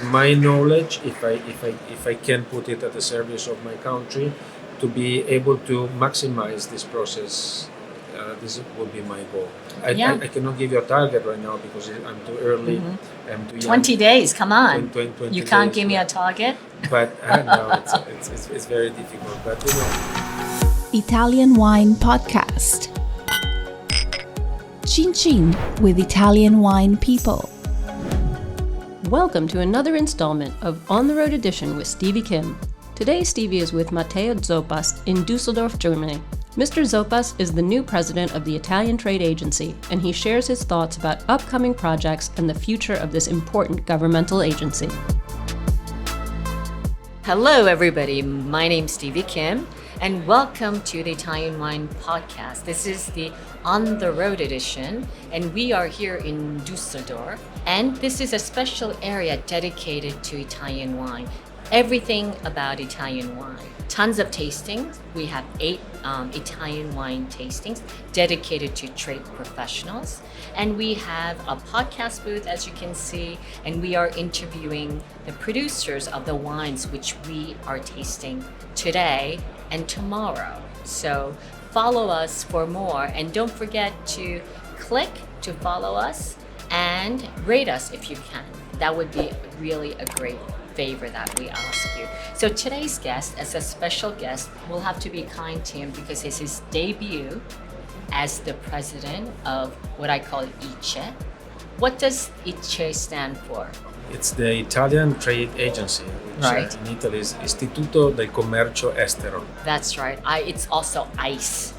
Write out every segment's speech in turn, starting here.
my knowledge, if I can put it at the service of my country, to be able to maximize this process. This would be my goal. I cannot give you a target right now because I'm too early. I'm too young. 20 days, come on. 20 you can't days, give me a target? But no, it's very difficult. But Italian Wine Podcast. Chin Chin with Italian wine people. Welcome to another installment of On the Road Edition with Stevie Kim. Today, Stevie is with Matteo Zoppas in Dusseldorf, Germany. Mr. Zoppas is the new president of the Italian Trade Agency, and he shares his thoughts about upcoming projects and the future of this important governmental agency. Hello, everybody. My name's Stevie Kim, and welcome to the Italian Wine Podcast. This is the On the Road edition, and we are here in Dusseldorf. And this is a special area dedicated to Italian wine. Everything about Italian wine. Tons of tastings. We have 8 Italian wine tastings dedicated to trade professionals. And we have a podcast booth, as you can see, and we are interviewing the producers of the wines which we are tasting today and tomorrow. So follow us for more, and don't forget to click to follow us and rate us if you can. That would be really a great favor that we ask you. So today's guest, as a special guest, we'll have to be kind to him because it's his debut as the president of what I call ICE. What does ICE stand for? it's the Italian Trade Agency, which Right. in Italy is Istituto del Commercio Estero. That's right. It's also ICE,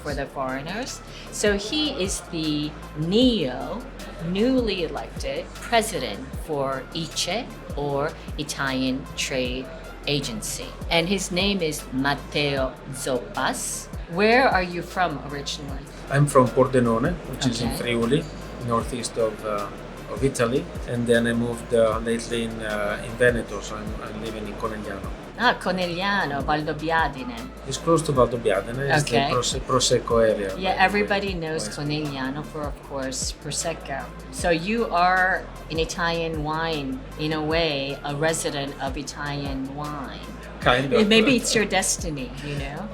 for the foreigners. So he is the newly elected president for ICE, or Italian Trade Agency. And his name is Matteo Zoppas. Where are you from originally? I'm from Pordenone, which is in Okay. Friuli, northeast of Italy, and then I moved lately in Veneto, so I'm living in Conegliano. Conegliano, Valdobbiadene. It's close to Valdobbiadene, it's Okay. the Prosecco area. Yeah, everybody knows Right. Conegliano for, of course, Prosecco. So you are in Italian wine, in a way, a resident of Italian wine. Kind of. Maybe it's your destiny,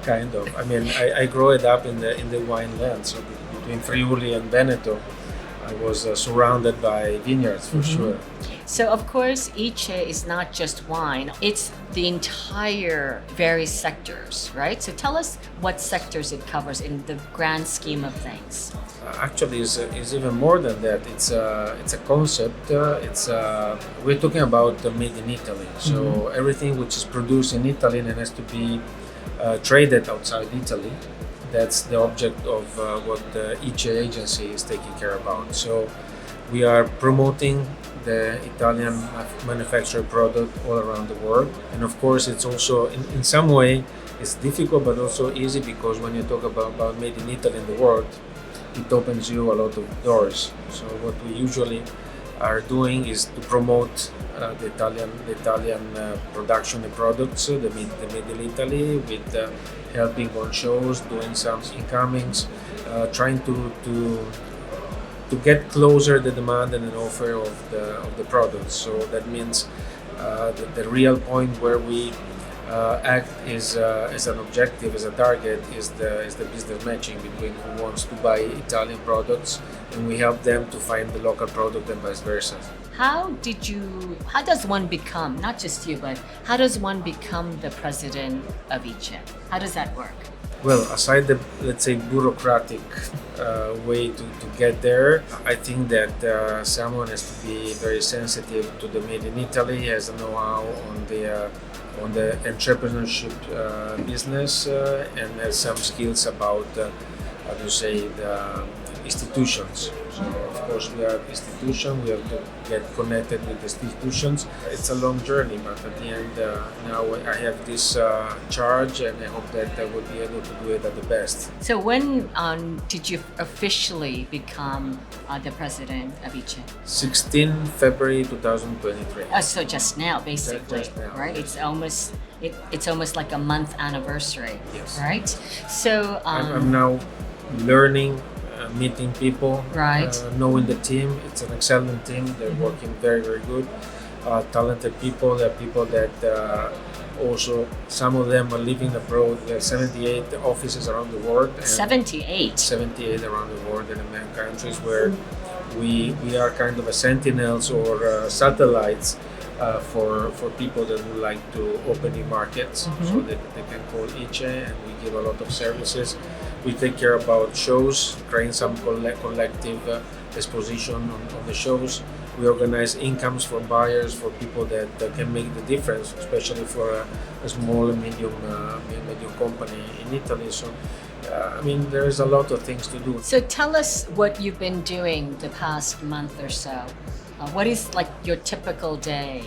Kind of. I mean, I grew it up in the wine land, so between Friuli and Veneto, I was surrounded by vineyards for sure. So, of course, ICE is not just wine. It's the entire various sectors, right? So tell us what sectors it covers in the grand scheme of things. Actually, is even more than that. It's a concept. We're talking about made in Italy. So everything which is produced in Italy and has to be traded outside Italy. That's the object of what the ICE agency is taking care about. So we are promoting the Italian manufactured product all around the world. And of course, it's also, in some way, it's difficult but also easy, because when you talk about made in Italy in the world, it opens you a lot of doors. So what we usually are doing is to promote the Italian production and products, the made in Italy, with helping on shows, doing some incomings, trying to get closer the demand and an offer of the products. So that means the real point where we act is as an objective, as a target, is the business matching between who wants to buy Italian products, and we help them to find the local product and vice versa. How does one become, not just you, but how does one become the president of ICE? How does that work? Well, aside the, let's say, bureaucratic way to get there, I think that someone has to be very sensitive to the made in Italy, has a know-how on the entrepreneurship business, and has some skills about, the institutions. So, of course, we are institution. We have to get connected with institutions. It's a long journey, but at the end, now I have this charge, and I hope that I will be able to do it at the best. So when did you officially become the president of ICE? 16 February 2023. So just now, basically, Just now, right? yes. It's almost like a month anniversary, Yes. right? So I'm now learning, meeting people, Right. Knowing the team. It's an excellent team. They're working very, very good. talented people. There are people that also, some of them are living abroad. There are 78 offices around the world. And 78 around the world in many countries where we are kind of a sentinels or satellites for people that would like to open new markets, so that they can call ICE, and we give a lot of services. We take care about shows, train some collective exposition on the shows. We organize incomes for buyers, for people that can make the difference, especially for a small and medium company in Italy. So, I mean, there's a lot of things to do. So tell us what you've been doing the past month or so. What is like your typical day?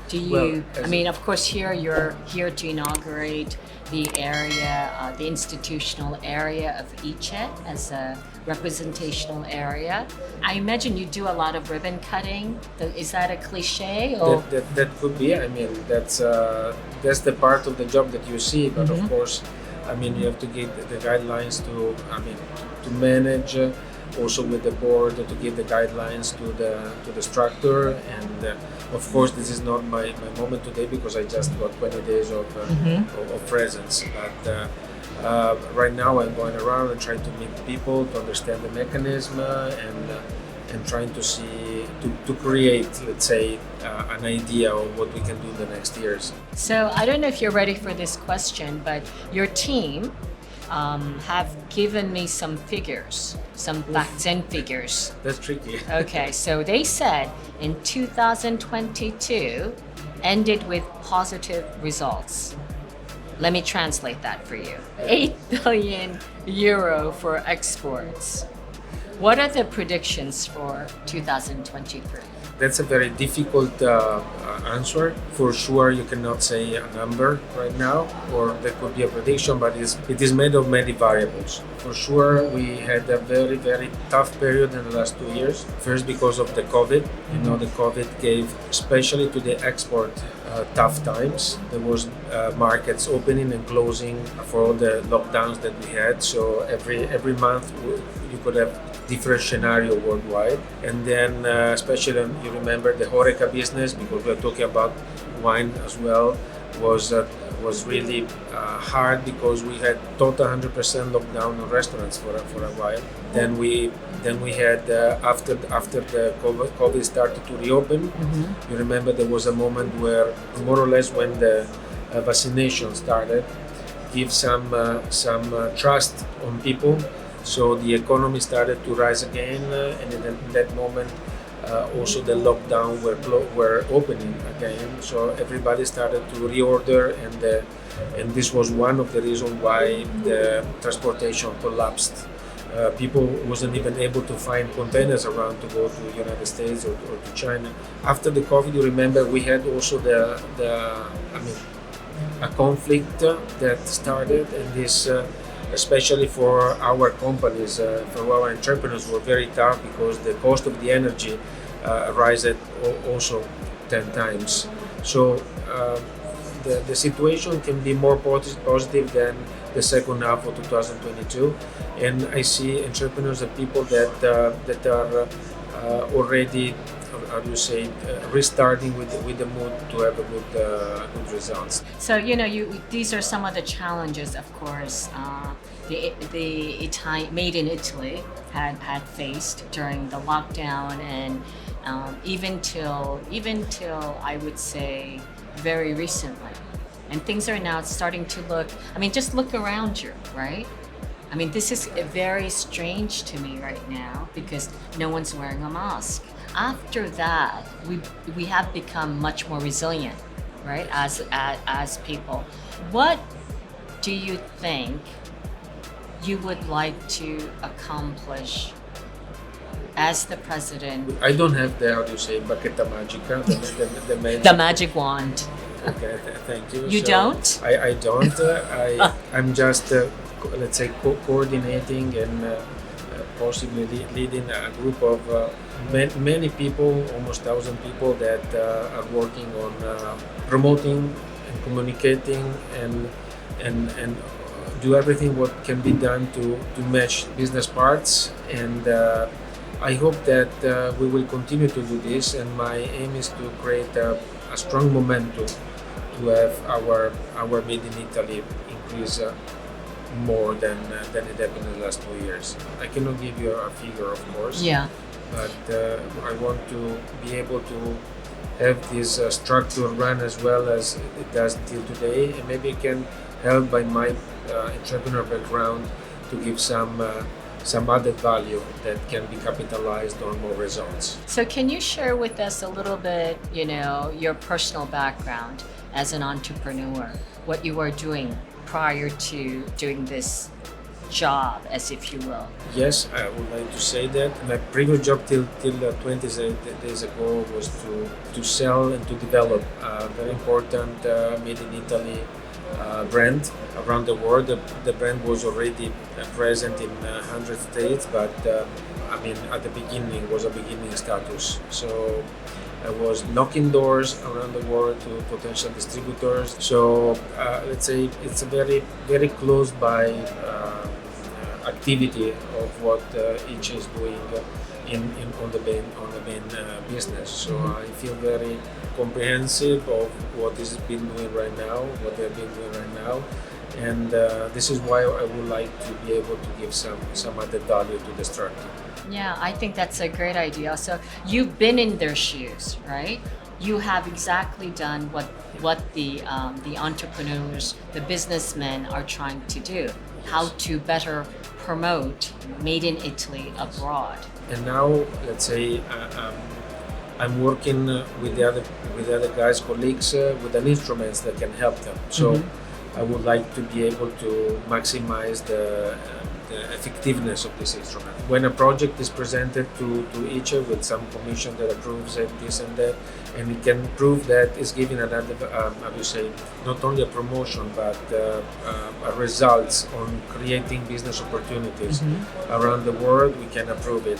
Do you, I mean, of course, here you're here to inaugurate the area, the institutional area of ICE as a representational area. I imagine you do a lot of ribbon cutting. Is that a cliche? Or? That could be. I mean, that's the part of the job that you see. But of course, I mean, you have to give the guidelines to, I mean, to manage. Also with the board to give the guidelines to the structure, and of course this is not my moment today because I just got 20 days of presence, but right now I'm going around and trying to meet people to understand the mechanism and trying to see to create, let's say, an idea of what we can do in the next years. So I don't know if you're ready for this question, but your team have given me some figures, some facts and figures. That's tricky. Okay, so they said in 2022 ended with positive results. Let me translate that for you. 8 billion euro for exports. What are the predictions for 2023? That's a very difficult answer. For sure, you cannot say a number right now, or there could be a prediction, but it is made of many variables. For sure, we had a very, very tough period in the last 2 years. First, because of the COVID. You know, the COVID gave, especially to the export, tough times. There was markets opening and closing for all the lockdowns that we had. So every month you could have different scenario worldwide. And then especially you remember the Horeca business, because we're talking about wine as well, was really hard because we had total 100% lockdown on restaurants for a while. Then we had after the COVID started to reopen. You remember there was a moment where more or less when the vaccination started, give some trust on people. So the economy started to rise again, and in that moment, also the lockdown were opening again. So everybody started to reorder, and this was one of the reasons why the transportation collapsed. People wasn't even able to find containers around to go to the United States or to China. After the COVID, you remember we had also a conflict that started, and this. Especially for our companies, for our entrepreneurs, were very tough because the cost of the energy rose also 10 times. So the situation can be more positive than the second half of 2022, and I see entrepreneurs and people that are already, how do you say, restarting with the mood to have a good results. So these are some of the challenges, of course, the made in Italy had faced during the lockdown, and even till I would say very recently, and things are now starting to look. I mean, just look around you, right? I mean, this is very strange to me right now because no one's wearing a mask. After that, we have become much more resilient, right? As people, what do you think you would like to accomplish as the president? I don't have the, how do you say, bacchetta magica, the magic wand. Okay, thank you. You don't? I don't. I'm just, let's say, coordinating and possibly leading a group of many people, almost 1,000 people that are working on promoting and communicating and do everything what can be done to match business parts I hope that we will continue to do this, and my aim is to create a strong momentum to have our made in Italy increase more than it happened in the last 2 years. I cannot give you a figure, of course. Yeah. But I want to be able to have this structure run as well as it does until today, and maybe it can help by my entrepreneur background to give some added value that can be capitalized on more results. So can you share with us a little bit, your personal background as an entrepreneur, what you were doing prior to doing this job, as if you will? Yes, I would like to say that my previous job till 20 days ago was to sell and to develop a very important made in Italy brand around the world. The brand was already present in 100 states, but at the beginning was a beginning status. So I was knocking doors around the world to potential distributors. So let's say it's a very, very close by activity of what each is doing on the main business. So I feel very comprehensive of what is being doing right now, what they've been doing right now, and this is why I would like to be able to give some added value to the structure. Yeah, I think that's a great idea. So you've been in their shoes, right? You have exactly done what the entrepreneurs, the businessmen are trying to do. How to better promote made in Italy abroad. And now, let's say, I'm working with the other guys, colleagues, with an instruments that can help them. So I would like to be able to maximize the effectiveness of this instrument. When a project is presented to each with some commission that approves it, this and that, and we can prove that it's giving another, not only a promotion, but results on creating business opportunities around the world, we can approve it,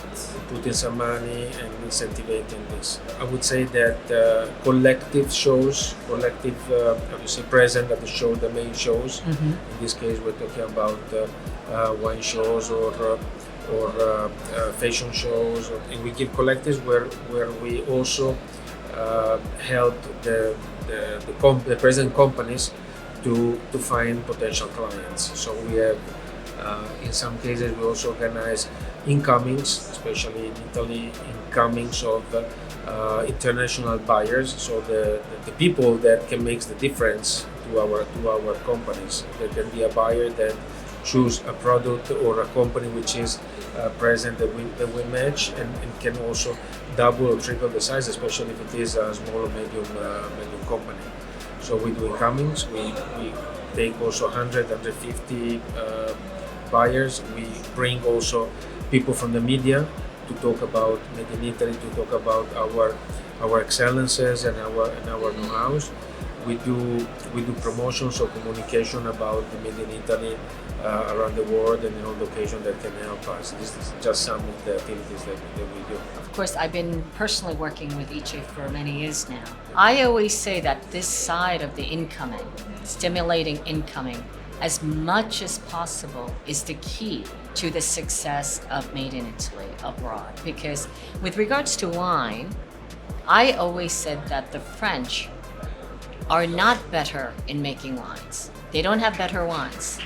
put in some money and incentivating this. I would say that collective shows, present at the show, the main shows. In this case, we're talking about wine shows or fashion shows, and we give collectives where we also help the present companies to find potential clients. So we have in some cases we also organize incomings, especially in Italy, incomings of international buyers. So the people that can make the difference to our companies. There can be a buyer that choose a product or a company which is present that we match and can also double or triple the size, especially if it is a small or medium company. So we do incomings, we take also 150 buyers. We bring also people from the media to talk about Made in Italy, to talk about our excellences and our know-hows. We do promotions or communication about the Made in Italy around the world and on location that can help us. This is just some of the activities that we do. Of course, I've been personally working with Ice for many years now. I always say that this side of the incoming, stimulating incoming, as much as possible is the key to the success of Made in Italy abroad. Because with regards to wine, I always said that the French are not better in making wines. They don't have better wines.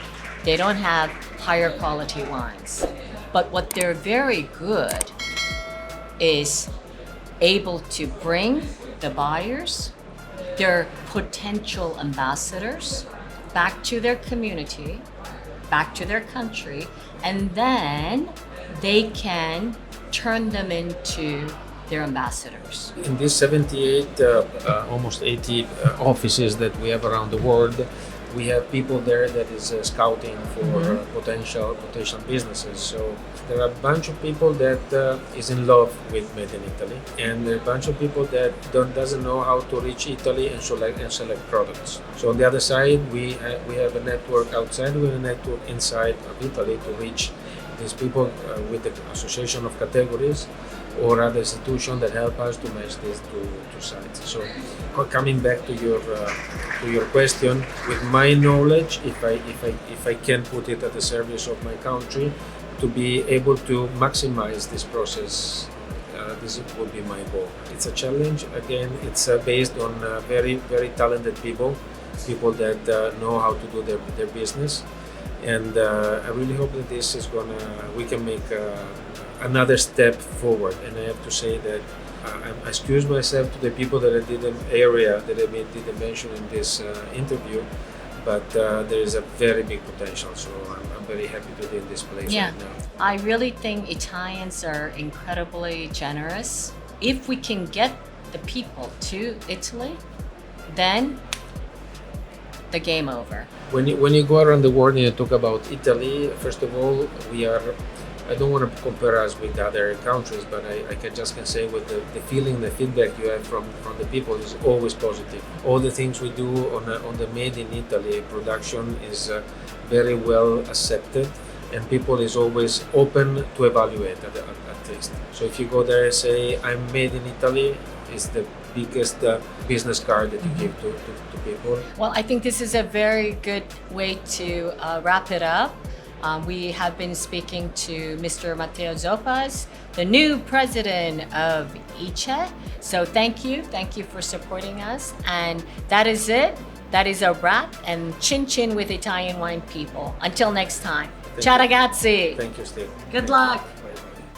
They don't have higher quality wines. But what they're very good is able to bring the buyers, their potential ambassadors, back to their community, back to their country, and then they can turn them into their ambassadors. In these 78, almost 80 offices that we have around the world, we have people there that is scouting for potential businesses. So there are a bunch of people that is in love with Made in Italy, and there are a bunch of people that doesn't know how to reach Italy and select products. So on the other side, we have a network outside, we have a network inside of Italy to reach these people with the association of categories or other institutions that help us to match these two sides. So coming back to your question, with my knowledge, if I can put it at the service of my country, to be able to maximize this process. This would be my goal. It's a challenge. Again, it's based on very, very talented people that know how to do their business. And I really hope that this is we can make another step forward. And I have to say that I excuse myself to the people that I didn't mention in this interview, but there is a very big potential. So I'm very happy to be in this place right now. I really think Italians are incredibly generous. If we can get the people to Italy, then the game over. When you go around the world and you talk about Italy, first of all, I don't want to compare us with other countries, but I can say with the feeling, the feedback you have from the people is always positive. All the things we do on the Made in Italy production is very well accepted, and people is always open to evaluate at least. So if you go there and say, I'm made in Italy, it's the biggest business card that you give to people. Well, I think this is a very good way to wrap it up. We have been speaking to Mr. Matteo Zoppas, the new president of ICE. So thank you for supporting us. And that is it. That is a wrap. And chin chin with Italian wine people. Until next time. Ciao ragazzi. Thank you, Steve. Good luck.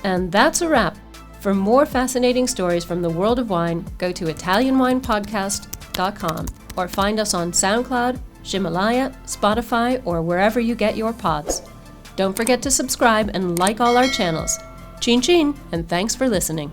And that's a wrap. For more fascinating stories from the world of wine, go to ItalianWinePodcast.com or find us on SoundCloud, Himalaya, Spotify, or wherever you get your pods. Don't forget to subscribe and like all our channels. Chin chin, and thanks for listening.